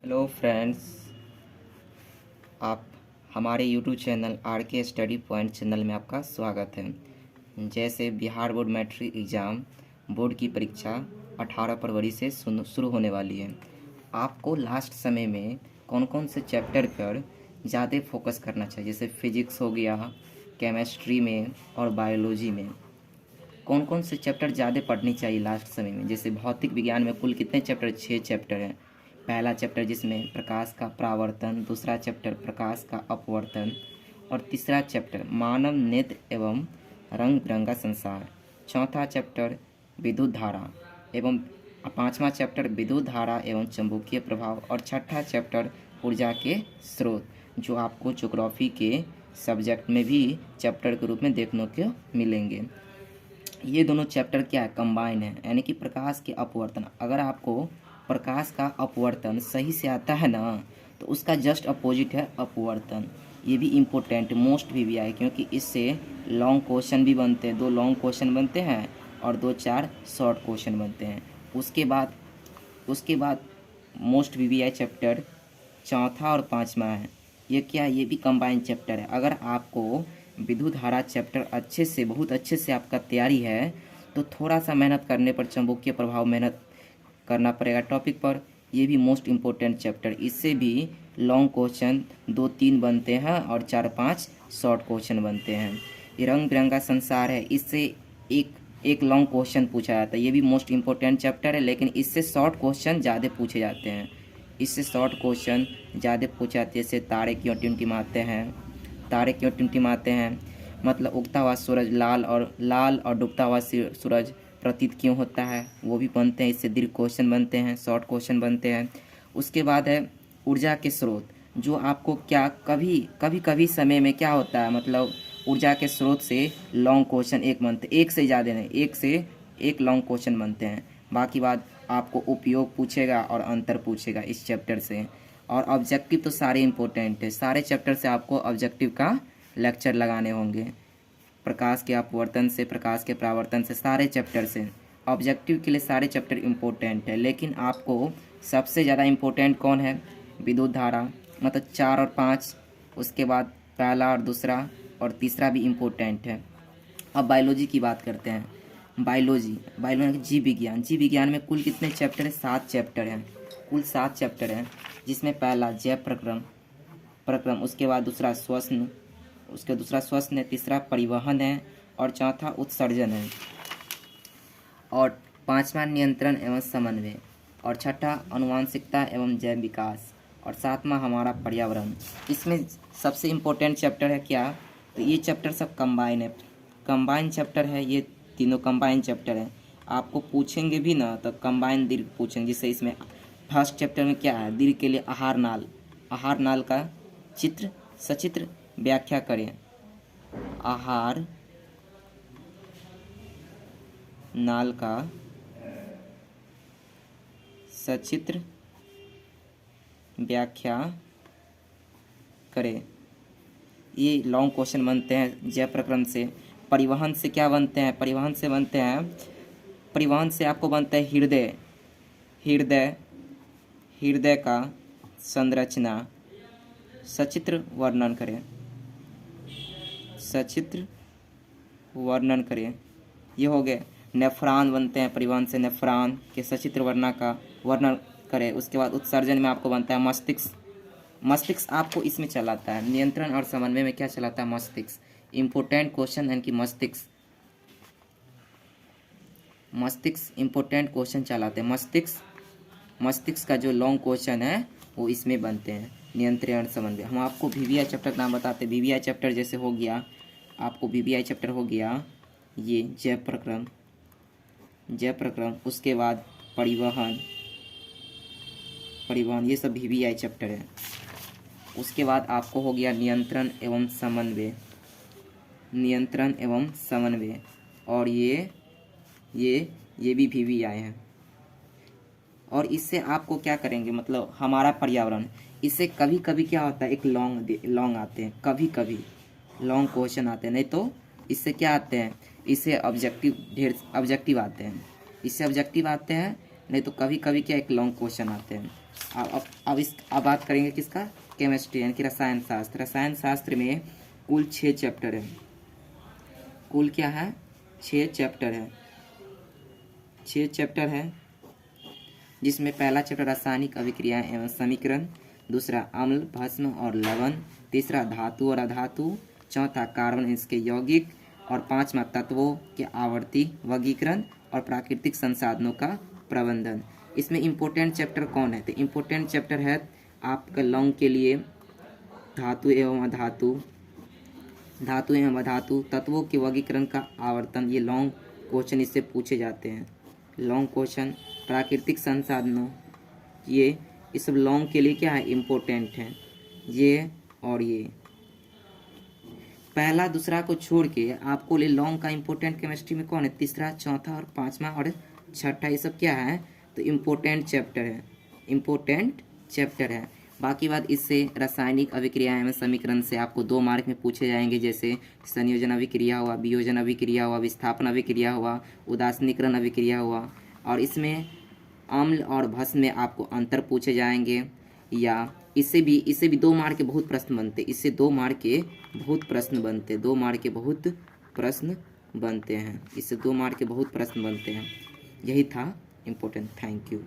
Hello friends, आप हमारे YouTube channel R K study point channel में आपका स्वागत है। जैसे Bihar board matric exam board की परीक्षा 18 फरवरी से शुरू होने वाली है। आपको लास्ट समय में कौन कौन से चैप्टर पर ज़्यादा फोकस करना चाहिए, जैसे फिजिक्स हो गया, केमिस्ट्री में और बायोलॉजी में कौन कौन से चैप्टर ज़्यादा पढ़नी चाहिए लास्ट समय में। जैसे भौतिक विज्ञान में कुल कितने चैप्टर, 6 चैप्टर हैं। पहला चैप्टर जिसमें प्रकाश का परावर्तन, दूसरा चैप्टर प्रकाश का अपवर्तन और तीसरा चैप्टर मानव नेत्र एवं रंग बिरंगा संसार, चौथा चैप्टर विद्युत धारा एवं पांचवा चैप्टर विद्युत धारा एवं चुंबकीय प्रभाव और छठा चैप्टर ऊर्जा के स्रोत, जो आपको ज्योग्राफी के सब्जेक्ट में भी चैप्टर के रूप में देखने को मिलेंगे। ये दोनों चैप्टर क्या है, कंबाइन है, यानी कि प्रकाश के अपवर्तन। अगर आपको प्रकाश का अपवर्तन सही से आता है ना, तो उसका जस्ट अपोजिट है अपवर्तन। ये भी इम्पोर्टेंट मोस्ट भी है, क्योंकि इससे लॉन्ग क्वेश्चन भी बनते हैं, 2 लॉन्ग क्वेश्चन बनते हैं और 2-4 शॉर्ट क्वेश्चन बनते हैं। उसके बाद मोस्ट वी चैप्टर चौथा और पाँचवा है। ये क्या है, ये भी कंबाइन चैप्टर है। अगर आपको विद्युत धारा चैप्टर बहुत अच्छे से आपका तैयारी है, तो थोड़ा सा मेहनत करने पर चुंबकीय प्रभाव मेहनत करना पड़ेगा टॉपिक पर। ये भी मोस्ट इम्पोर्टेंट चैप्टर, इससे भी लॉन्ग क्वेश्चन 2-3 बनते हैं और 4-5 शॉर्ट क्वेश्चन बनते हैं। ये रंग बिरंगा संसार है, इससे एक लॉन्ग क्वेश्चन पूछा जाता है। ये भी मोस्ट इम्पोर्टेंट चैप्टर है, लेकिन इससे शॉर्ट क्वेश्चन ज़्यादा पूछे जाते हैं। इससे शॉर्ट क्वेश्चन ज़्यादा पूछे जाते हैं, जैसे तारे क्यों टिमटिमाते हैं, तारे क्यों टिमटिमाते हैं, मतलब उगता हुआ सूरज लाल और डूबता हुआ सूरज प्रतीत क्यों होता है, वो भी बनते हैं। इससे दीर्घ क्वेश्चन बनते हैं, शॉर्ट क्वेश्चन बनते हैं। उसके बाद है ऊर्जा के स्रोत, जो आपको क्या कभी समय में क्या होता है, मतलब ऊर्जा के स्रोत से लॉन्ग क्वेश्चन एक बनते, एक से ज़्यादा नहीं, एक से एक लॉन्ग क्वेश्चन बनते हैं। बाकी बात आपको उपयोग पूछेगा और अंतर पूछेगा इस चैप्टर से। और ऑब्जेक्टिव तो सारे इंपॉर्टेंट है, सारे चैप्टर से आपको ऑब्जेक्टिव का लेक्चर लगाने होंगे। प्रकाश के अपवर्तन से, प्रकाश के परावर्तन से, सारे चैप्टर से ऑब्जेक्टिव के लिए सारे चैप्टर इम्पोर्टेंट है। लेकिन आपको सबसे ज़्यादा इम्पोर्टेंट कौन है, विद्युत धारा, मतलब 4 और 5। उसके बाद पहला और दूसरा और तीसरा भी इम्पोर्टेंट है। अब बायोलॉजी की बात करते हैं। बायोलॉजी जीव विज्ञान में कुल कितने चैप्टर हैं, 7 चैप्टर हैं, कुल 7 चैप्टर हैं। जिसमें पहला जैव प्रक्रम, उसके बाद दूसरा श्वसन है, तीसरा परिवहन है और चौथा उत्सर्जन है और पांचवा नियंत्रण एवं समन्वय और छठा आनुवांशिकता एवं जैव विकास और सातवां हमारा पर्यावरण। इसमें सबसे इम्पोर्टेंट चैप्टर है क्या, तो ये चैप्टर सब कंबाइन है, कंबाइन चैप्टर है। ये तीनों कंबाइन चैप्टर है। आपको पूछेंगे भी ना तो कंबाइन दीर्घ पूछेंगे। जैसे इसमें फर्स्ट चैप्टर में क्या है, दीर्घ के लिए आहार नाल का सचित्र व्याख्या करें। आहार नाल का सचित्र व्याख्या करें। ये लॉन्ग क्वेश्चन बनते हैं जैव प्रक्रम से। परिवहन से क्या बनते हैं, परिवहन से आपको बनता है हृदय का संरचना, सचित्र वर्णन करें। ये हो गए। नेफ्रॉन बनते हैं परिवहन से, नेफ्रॉन के सचित्र वर्णन करें। उसके बाद उत्सर्जन में आपको बनता है मस्तिष्क आपको इसमें चलाता है। नियंत्रण और समन्वय में क्या चलाता है, मस्तिष्क। इम्पोर्टेंट क्वेश्चन है कि मस्तिष्क इम्पोर्टेंट क्वेश्चन चलाते हैं। मस्तिष्क का जो लॉन्ग क्वेश्चन है वो इसमें बनते हैं, नियंत्रण और समन्वय। हम आपको वीवीआई चैप्टर का नाम बताते हैं। वीवीआई चैप्टर जैसे हो गया, आपको वीवीआई चैप्टर हो गया ये जैव प्रक्रम, उसके बाद परिवहन, ये सब वीवीआई चैप्टर है। उसके बाद आपको हो गया नियंत्रण एवं समन्वय और ये भी वीवीआई है। और इससे आपको क्या करेंगे, मतलब हमारा पर्यावरण, इससे कभी कभी क्या होता है, एक लॉन्ग आते हैं, कभी लॉन्ग क्वेश्चन आते हैं, नहीं तो इससे क्या आते हैं, इससे ऑब्जेक्टिव आते हैं, नहीं तो कभी कभी क्या एक लॉन्ग क्वेश्चन आते हैं। अब बात करेंगे किसका, केमिस्ट्री यानी कि रसायन शास्त्र। रसायन शास्त्र में कुल 6 चैप्टर है। कुल क्या है, 6 चैप्टर है। 6 चैप्टर है, जिसमें पहला चैप्टर रासायनिक अभिक्रियाएं एवं समीकरण, दूसरा अम्ल भस्म और लवण, तीसरा धातु और अधातु, चौथा कार्बन इसके यौगिक, और पांचवा तत्वों के आवर्ती वर्गीकरण और प्राकृतिक संसाधनों का प्रबंधन। इसमें इम्पोर्टेंट चैप्टर कौन है, तो इम्पोर्टेंट चैप्टर है आपका लॉन्ग के लिए धातु एवं अधातु, धातु एवं अधातु, तत्वों के वर्गीकरण का आवर्तन, ये लॉन्ग क्वेश्चन इससे पूछे जाते हैं। लॉन्ग क्वेश्चन, प्राकृतिक संसाधनों, ये सब लॉन्ग के लिए क्या है, इम्पोर्टेंट है ये। और ये पहला दूसरा को छोड़ के आपको ले लॉन्ग का इम्पोर्टेंट केमिस्ट्री में कौन है, तीसरा चौथा और पांचवा और छठा, ये सब क्या है, तो इम्पोर्टेंट चैप्टर है, इम्पोर्टेंट चैप्टर है। बाकी बात इससे रासायनिक अभिक्रिया एवं समीकरण से आपको 2 मार्क में पूछे जाएंगे, जैसे संयोजन अभिक्रिया हुआ, वियोजन अभिक्रिया हुआ, विस्थापन अभिक्रिया हुआ, उदासीनीकरण अभिक्रिया हुआ। और इसमें अम्ल और भस्म में आपको अंतर पूछे जाएंगे, या इससे भी 2 मार्क के बहुत प्रश्न बनते, इससे 2 मार्क के बहुत प्रश्न बनते, 2 मार्क के बहुत प्रश्न बनते हैं, इससे 2 मार्क के बहुत प्रश्न बनते हैं। यही था इम्पोर्टेंट। Thank you.